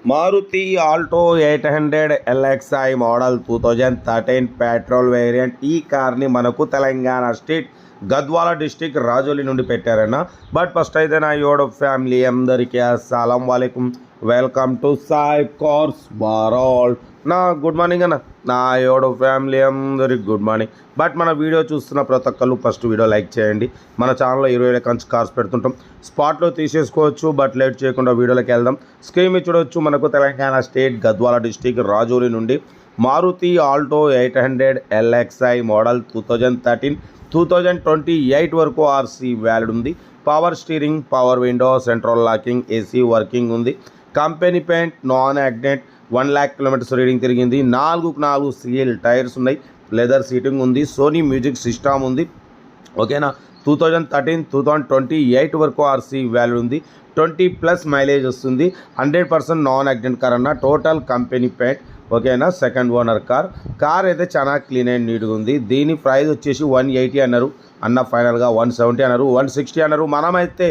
Maruti Alto 800 LXI model 2013 petrol variant. ఈ కార్ని మనకు తెలంగాణ స్టేట్ గద్వాల డిస్టిక్ రాజోలి నుండి పెట్టారన్న. బట్ ఫస్ట్ అయితే నా యూట్యూబ్ ఫ్యామిలీ అందరికీ అస్సలం వాలేకుం, welcome to Sai cars world. నా గుడ్ మార్నింగ్ అన్న, నా యూట్యూబ్ ఫ్యామిలీ అందరికి గుడ్ మార్నింగ్. బట్ మన వీడియో చూస్తున్న ప్రతి ఒక్కళ్ళు ఫస్ట్ వీడియో లైక్ చేయండి. మన ఛానల్లో 20 రకాల కార్స్ పెడుతుంటాం, స్పాట్లో తీసేసుకోవచ్చు. బట్ లేట్ చేయకుండా వీడియోలోకి వెళ్దాం. స్క్రీన్ మీద చూడవచ్చు, మనకు తెలంగాణ స్టేట్ గద్వాల డిస్టిక్ రాజోలి నుండి మారుతి ఆల్టో 800 LXI మోడల్ 2013 2028 వరకు ఆర్సీ వ్యాలిడ్ ఉంది. Power steering, power window, central locking, AC working ఉంది. Company paint, non accident, 1 lakh kilometres reading తిరిగింది. 4 సీఎల్ టైర్స్ ఉన్నాయి. లెదర్ సీటింగ్ ఉంది. సోనీ మ్యూజిక్ సిస్టమ్ ఉంది. ఓకేనా. 2013 2028 వరకు ఆర్సీ వాల్యూ ఉంది. 20+ మైలేజ్ వస్తుంది. 100% నాన్ యాక్సిడెంట్ కార్ అన్న. Total company paint. ఓకేనా. సెకండ్ ఓనర్ కార్ అయితే చాలా క్లీన్ అండ్ నీట్గా ఉంది. దీని ప్రైస్ వచ్చేసి 180 అన్నారు అన్న. ఫైనల్గా 170 అన్నారు, 160 అన్నారు. మనమైతే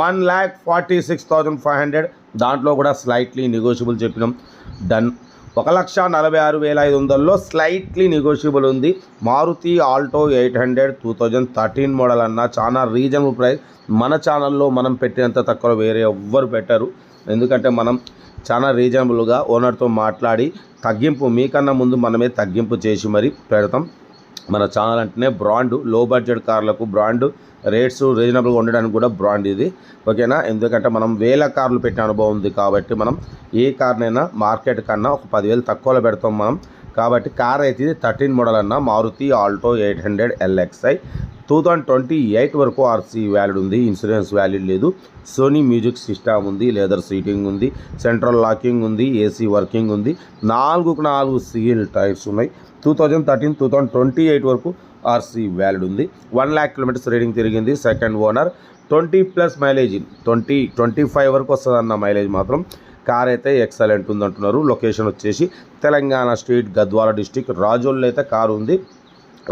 1,46,500, దాంట్లో కూడా స్లైట్లీ నెగోషియబుల్ చెప్పినాం. డన్. 1,46,500లో స్లైట్లీ నెగోషియబుల్ ఉంది. మారుతి ఆల్టో 800 2013 మోడల్ అన్న. చాలా రీజనబుల్ ప్రైస్. మన ఛానల్లో మనం పెట్టినంత తక్కువ వేరే ఎవ్వరు పెట్టరు. ఎందుకంటే మనం చాలా రీజనబుల్గా ఓనర్తో మాట్లాడి తగ్గింపు, మీకన్నా ముందు మనమే తగ్గింపు చేసి మరీ పెడతాం. మన ఛానల్ అంటేనే బ్రాండ్. లో బడ్జెట్ కార్లకు బ్రాండ్, రేట్స్ రీజనబుల్గా ఉండడానికి కూడా బ్రాండ్ ఇది. ఓకేనా. ఎందుకంటే మనం వేల కార్లు పెట్టిన అనుభవం ఉంది కాబట్టి మనం ఏ కార్నైనా మార్కెట్ కన్నా ఒక 10,000 తక్కువలో పెడతాం మనం. కాబట్టి కార్ అయితే ఇది 13 మోడల్ అన్న. మారుతి ఆల్టో 800 LXI 2028 వరకు ఆర్సీ వ్యాలిడ్ ఉంది. ఇన్సూరెన్స్ వ్యాలిడ్ లేదు. సోనీ మ్యూజిక్ సిస్టమ్ ఉంది. లెదర్ సీటింగ్ ఉంది. సెంట్రల్ లాకింగ్ ఉంది. ఏసీ వర్కింగ్ ఉంది. 4 సీఎల్ టైర్స్ ఉన్నాయి. 2013 2028 వరకు ఆర్సీ వ్యాలిడ్ ఉంది. 1 lakh కిలోమీటర్స్ రీడింగ్ తిరిగింది. Second owner. 20+ మైలేజ్, 25 వరకు వస్తుంది అన్న మైలేజ్ మాత్రం. కార్ అయితే ఎక్సలెంట్ ఉంది అంటున్నారు. లొకేషన్ వచ్చేసి తెలంగాణ స్టేట్ గద్వాల డిస్టిక్ రాజోల్లో అయితే కారు ఉంది.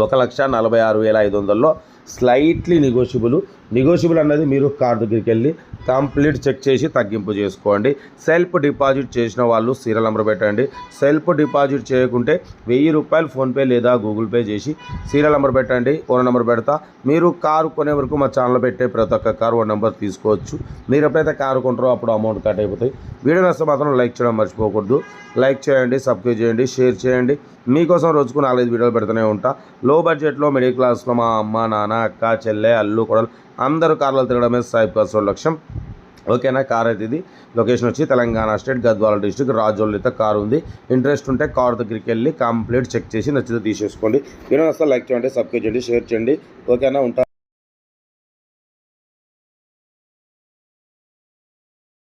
1,46,500లో స్లైట్లీ నెగోషియబుల్ అన్నది మీరు కార్ దగ్గరికి వెళ్ళి కంప్లీట్ చెక్ చేసి తగ్గింపు చేసుకోండి. సెల్ఫ్ డిపాజిట్ చేసిన వాళ్ళు సీరియల్ నెంబర్ పెట్టండి. సెల్ఫ్ డిపాజిట్ చేయకుంటే 1000 రూపాయలు ఫోన్పే లేదా గూగుల్ పే చేసి సీరియల్ నెంబర్ పెట్టండి. ఓనర్ నెంబర్ పెడతా. మీరు కారు కొనే వరకు మా ఛానల్లో పెట్టే ప్రతి ఒక్క కారు ఓన్ నెంబర్ తీసుకోవచ్చు. మీరు ఎప్పుడైతే కారు కొంటారో అప్పుడు అమౌంట్ కట్ అయిపోతాయి. వీడియో నచ్చితే మాత్రం లైక్ చేయడం మర్చిపోకూడదు. లైక్ చేయండి, సబ్స్క్రైబ్ చేయండి, షేర్ చేయండి. మీకోసం రోజుకు 4-5 వీడియోలు పెడుతూనే ఉంటా. లో బడ్జెట్లో, మిడిల్ క్లాస్లో మా అమ్మ, నాన్న, అక్క, చెల్లె, అల్లు, కొడలు అందరూ కార్లో తిరగడమే సాయి కార్స్ లక్ష్యం. ఓకేనా. కార్ అయితే ఇది. లొకేషన్ వచ్చి తెలంగాణ స్టేట్ గద్వాల డిస్ట్రిక్ట్ రాజోల్ అయితే కారు ఉంది. ఇంట్రెస్ట్ ఉంటే కార్ దగ్గరికి వెళ్ళి కంప్లీట్ చెక్ చేసి నచ్చితే తీసేసుకోండి. వీడియో నచ్చితే లైక్ చేయండి, సబ్స్క్రైబ్ చేయండి, షేర్ చేయండి. ఓకేనా. ఉంటా.